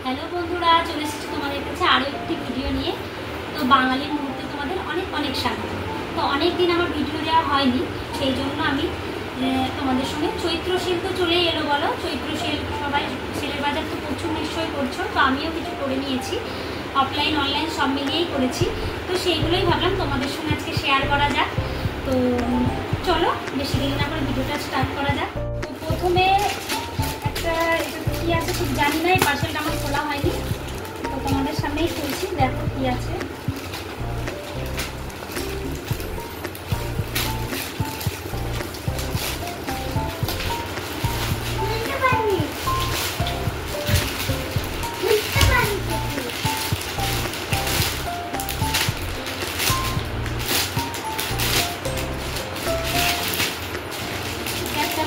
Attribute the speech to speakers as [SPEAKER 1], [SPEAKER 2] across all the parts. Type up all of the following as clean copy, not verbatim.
[SPEAKER 1] Hello বন্ধুরা, চলে এসেছি তোমাদের কাছে আরও একটি ভিডিও নিয়ে। তো বাঙালির মুহূর্তে তোমাদের অনেক অনেক স্বাগত। তো অনেক দিন আমার ভিডিও দেওয়া হয়নি, সেই জন্য আমি তোমাদের সঙ্গে চৈত্র সেল তো চলেই এলো, বলো চৈত্র সেল সবাই সেলের বাজার তো প্রচুর নিশ্চয়ই করছো, তো আমিও কিছু করে নিয়েছি, অফলাইন অনলাইন সব মিলিয়েই করেছি। তো সেইগুলোই ভাবলাম তোমাদের সঙ্গে আজকে শেয়ার করা যাক। তো চলো বেশি দেরি না করে ভিডিওটা স্টার্ট করা যাক। তো প্রথমে একটা এটা কী আছে ঠিক জানি না, এই পার্সেলটা আমার খোলা হয়নি, তো তোমাদের সামনেই খুলছি, দেখো কী আছে।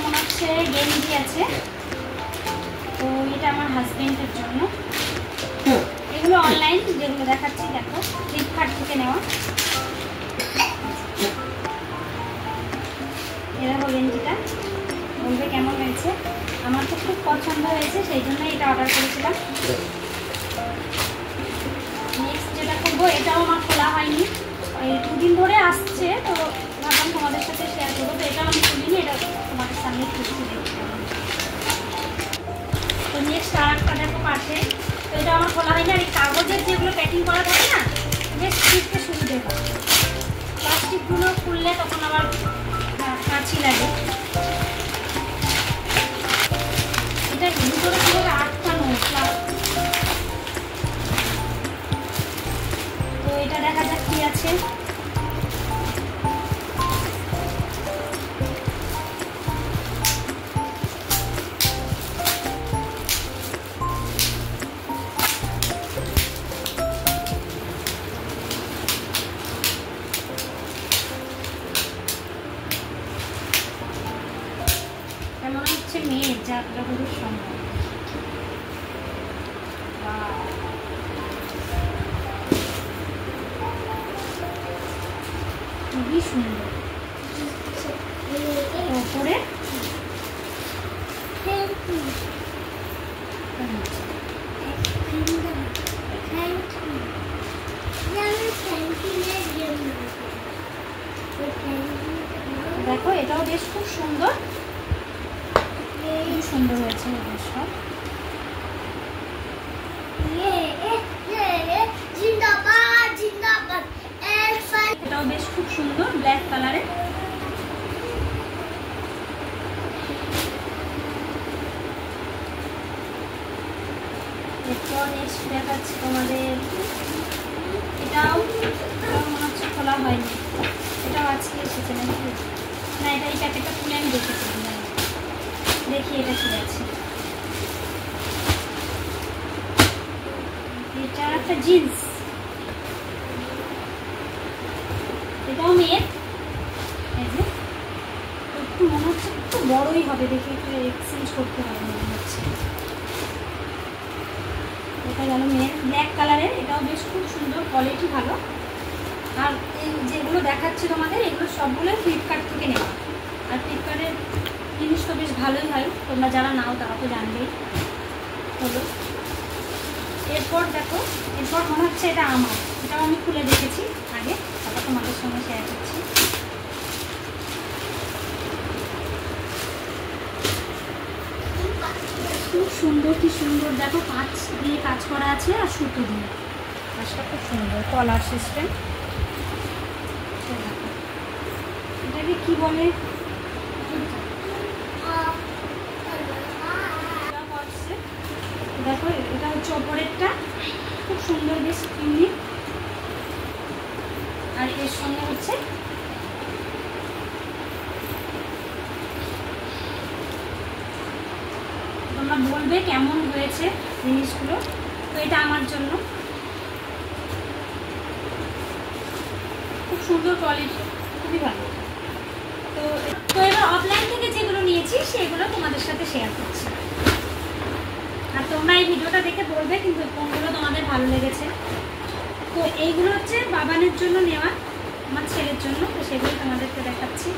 [SPEAKER 1] মনে হচ্ছে গেঞ্জি আছে, তো এটা আমার হাজবেন্ডের জন্য। এগুলো অনলাইন যেগুলো দেখাচ্ছি দেখো, ফ্লিপকার্ট থেকে নেওয়া। এরকম গেঞ্জিটা বলবে কেমন হয়েছে, আমার তো খুব পছন্দ হয়েছে, সেই জন্য এটা অর্ডার করেছিলাম। নেক্সট যেটা করবো, এটাও আমার খোলা হয়নি, এই দুদিন ধরে আসছে, তো ভাবলাম তোমাদের সাথে শেয়ার করবো। তো এটাও আমি খুলিনি, এটা তোমাদের সামনে খুলছি দেখছি। তো নেক্সট আর একটা দেখো পাশে, তো এটা আমার খোলা হয়নি। আর এই কাগজের যেগুলো প্যাকিং করা থাকে না, বেশ খুঁজতে সুবিধে হয়, প্লাস্টিকগুলো খুললে তখন আবার কাঁচি লাগে। এটা ভিতরে কীভাবে আটকানো, তো এটা দেখা যাক কি আছে। মনে হচ্ছে মেয়ের যাত্রা হলুদ সম্ভব, খুবই সুন্দর। ওপরে দেখো, এটাও বেশ খুব সুন্দর, সুন্দর হয়েছে সব। এটাও বেশ খুব সুন্দর, ব্ল্যাক কালারের। এরপর নেক্সট দেখাচ্ছি তোমাদের, এটাও মনে হচ্ছে খোলা হয়নি, এটাও আজকে এসেছে নাকি না, এটা এই প্যাকেটটা খুলে আমি দেখেছিলাম, দেখি এটা কি আছে। এটা একটা জিন্স, এটাও মেয়ের। এই যে একটু মনে হচ্ছে একটু বড়ই হবে, দেখি একটু এক্সচেঞ্জ করতে হবে মনে হচ্ছে। এটা গেল মেয়ের, ব্ল্যাক কালারের, এটাও বেশ খুব সুন্দর, কোয়ালিটি ভালো। আর এই যেগুলো দেখাচ্ছি তোমাদের, এগুলো সবগুলো ফ্লিপকার্ট থেকে নেওয়া। আর ফ্লিপকার্টের জিনিস তো বেশ ভালোই হয়, তোমরা যারা নাও তারা তো জানবেই। হলো এরপর দেখো, এরপর মনে হচ্ছে এটা আমার, এটাও আমি খুলে দেখেছি আগে, তারপর তোমাদের সঙ্গে শেয়ার করছি। খুব সুন্দর, কি সুন্দর দেখো, কাঁচ দিয়ে কাজ করা আছে আর সুতো দিয়ে কাজটা খুব সুন্দর, কলার সিস্টেম। এটাকে কি বলে, দেখো এটা হচ্ছে ওপরেরটা, খুব সুন্দর, বেশ ইউনিক। আর এর সঙ্গে হচ্ছে তোমরা বলবে কেমন হয়েছে জিনিসগুলো। তো এটা আমার জন্য খুব সুন্দর, কোয়ালিটি খুবই ভালো। তো এবার অফলাইন থেকে যেগুলো নিয়েছি সেগুলো তোমাদের সাথে শেয়ার করছি। আর তোমরা এই ভিডিওটা দেখে বলবে কিন্তু কোনগুলো তোমাদের ভালো লেগেছে। তো এইগুলো হচ্ছে বাবানের জন্য নেওয়া, আমার ছেলের জন্য, তো সেগুলো তোমাদেরকে দেখাচ্ছি।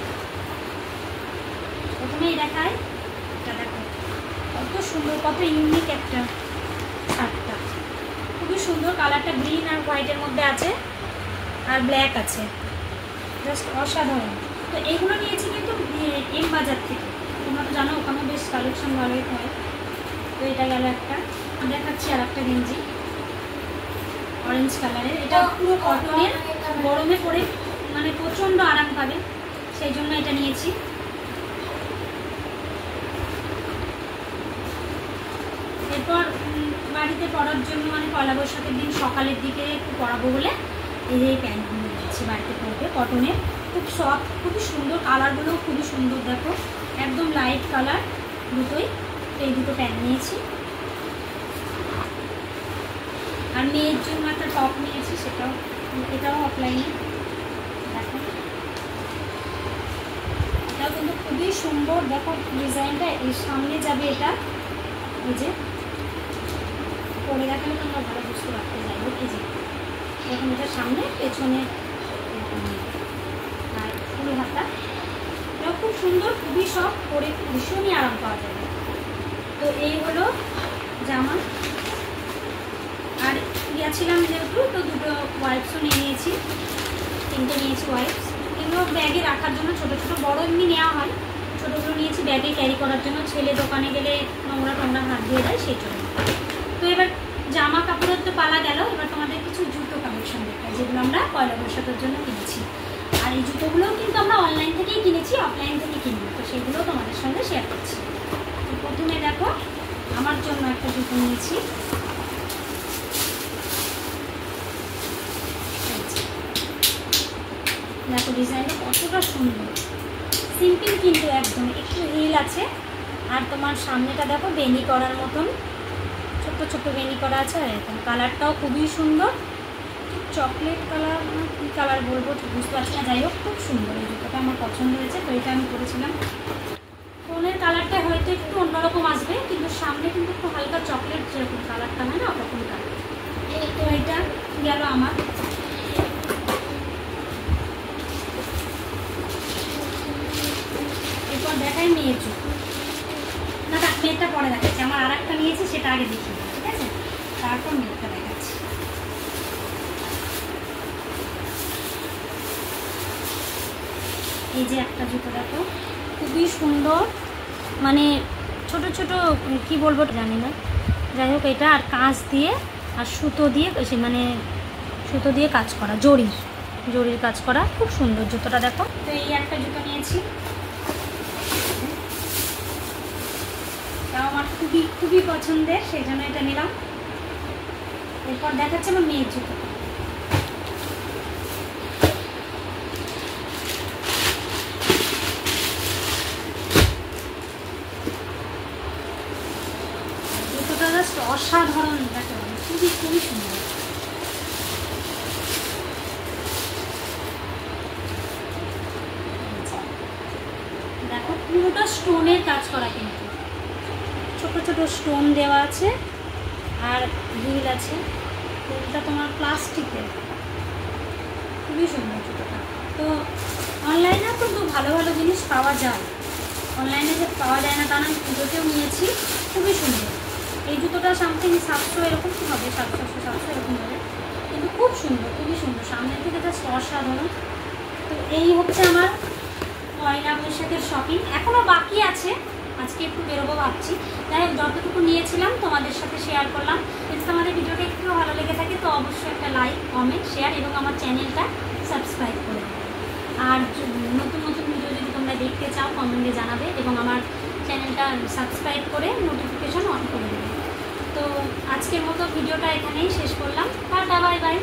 [SPEAKER 1] প্রথমেই দেখাই, এটা দেখো কত সুন্দর, কত ইউনিক একটা শার্টটা। কালারটা গ্রিন আর হোয়াইটের মধ্যে আছে, আর ব্ল্যাক আছে, জাস্ট অসাধারণ। তো এইগুলো নিয়েছি কিন্তু এম বাজার থেকে, তোমরা তো জানো ওখানে বেশ কালেকশন ভালোই হয়। তো এটা গেল একটা, দেখাচ্ছি আর একটা গেঞ্জি অরেঞ্জ কালারের, এটা পুরো কটনের, গরমে পরে মানে প্রচণ্ড আরাম পাবে, সেই জন্য এটা নিয়েছি। এরপর বাড়িতে পরার জন্য মানে পয়লা বৈশাখের দিন সকালের দিকে একটু পরাবো বলে এই যে প্যান্টগুলো নিয়েছি, বাড়িতে পরবে কটনের, খুব সফট, খুবই সুন্দর, কালারগুলোও খুবই সুন্দর, দেখো একদম লাইট কালার দুটোই। এই দুটো প্যান্ট নিয়েছি। আর মেয়ের জন্য একটা টপ নিয়েছি, এটাও অফলাইনে, দেখো এটাও কিন্তু খুবই সুন্দর, দেখো ডিজাইনটা এর সামনে যাবে, এটা এই যে পরে দেখালে তোমরা ভালো বুঝতে পারতে, যাই হোক এই যে এরকম, এটার সামনে পেছনে আর ফুল হাতা, এটাও খুব সুন্দর, খুবই সফট, পরে ভীষণই আরাম পাওয়া যাবে। তো এই হলো জামা। আর গিয়েছিলাম যেহেতু, তো দুটো ওয়াইপসও নিয়ে নিয়েছি, 3টে নিয়েছি ওয়াইপস। এগুলো ব্যাগে রাখার জন্য, ছোটো ছোটো, বড়ো এমনি নেওয়া হয়, ছোটোগুলো নিয়েছি ব্যাগে ক্যারি করার জন্য, ছেলে দোকানে গেলে নোংরা হাত দিয়ে দেয় সেই জন্য। তো এবার জামা কাপড়ের তো পালা গেল, এবার তোমাদের কিছু জুতো কালেকশন দেখাই, যেগুলো আমরা পয়লা বৈশাখের জন্য কিনেছি। আর এই জুতোগুলোও কিন্তু আমরা অনলাইন থেকেই কিনেছি, অফলাইন থেকে কিনি, তো সেগুলোও তোমাদের সঙ্গে শেয়ার করছি। তো প্রথমে দেখো আমার জন্য একটা জুতো নিয়েছি, দেখো ডিজাইনটা কতটা সুন্দর, সিম্পল কিন্তু একদম, একটু হিল আছে, আর তোমার সামনেটা দেখো বেনি করার মতন, ছোট্ট ছোট্ট বেনি করা আছে, আর এরকম কালারটাও খুবই সুন্দর, চকলেট কালার না কী কালার বলবো ঠিক বুঝতে পারছি না, যাই হোক খুব সুন্দর, এই জুতোটা আমার পছন্দ হয়েছে, তো এটা আমি করেছিলাম। ফোনের কালারটা হয়তো একটু অন্যরকম আসবে, কিন্তু সামনে কিন্তু একটু হালকা চকলেট যেরকম কালারটা হয় না, ওরকম কালার। তো এটা গেল আমার। এরপর দেখাই মেয়ের জুতো, না মেয়েরটা পরে দেখাচ্ছি, আমার আর একটা নিয়েছি সেটা আগে দেখি, ঠিক আছে, তারপর মেয়েরটা দেখাচ্ছি। এই যে একটা জুতো দেখো, খুবই সুন্দর, মানে ছোট ছোট কি বলবো জানি না, যাই হোক এটা, আর কাঁচ দিয়ে আর সুতো দিয়ে, মানে সুতো দিয়ে কাজ করা, জরির কাজ করা, খুব সুন্দর জুতোটা দেখো। তো এই একটা জুতো নিয়েছি, তাও আমার খুবই খুবই পছন্দের, সেই জন্য এটা নিলাম। এরপর দেখাচ্ছে আমার মেয়ের জুতো, জুতোটা জাস্ট অসাধারণ, দেখো খুবই খুবই সুন্দর। দেখো পুরোটা স্টোনের কাজ করা, কিন্তু ছোট ছোট স্টোন দেওয়া আছে, আর হিল আছে, হিলটা তোমার প্লাস্টিকের, খুবই সুন্দর জুতোটা। তো অনলাইনেও কিন্তু ভালো ভালো জিনিস পাওয়া যায়, অনলাইনে যে পাওয়া যায় না তা না, পুজোতেও নিয়েছি, খুবই সুন্দর। এই জুতোটা সামথিং 700 এরকম কি হবে, 700 এরকম হবে, কিন্তু খুব সুন্দর, খুবই সুন্দর, সামনের থেকে জাস্ট অসাধারণ। তো এই হচ্ছে আমার পয়লা বৈশাখের শপিং, এখনও বাকি আছে, আজকে একটু বেরোবো ভাবছি, যাই হোক যতটুকু নিয়েছিলাম তোমাদের সাথে শেয়ার করলাম। যদি তোমাদের ভিডিওটা একটু ভালো লেগে থাকে তো অবশ্যই একটা লাইক, কমেন্ট, শেয়ার এবং আমার চ্যানেলটা সাবস্ক্রাইব করে দেবে। আর নতুন নতুন ভিডিও যদি তোমরা দেখতে চাও কমেন্টে জানাবে, এবং আমার চ্যানেলটা সাবস্ক্রাইব করে নোটিফিকেশন অন করে দেবে। তো আজকের মতো ভিডিওটা এখানেই শেষ করলাম, টাটা, বাই বাই।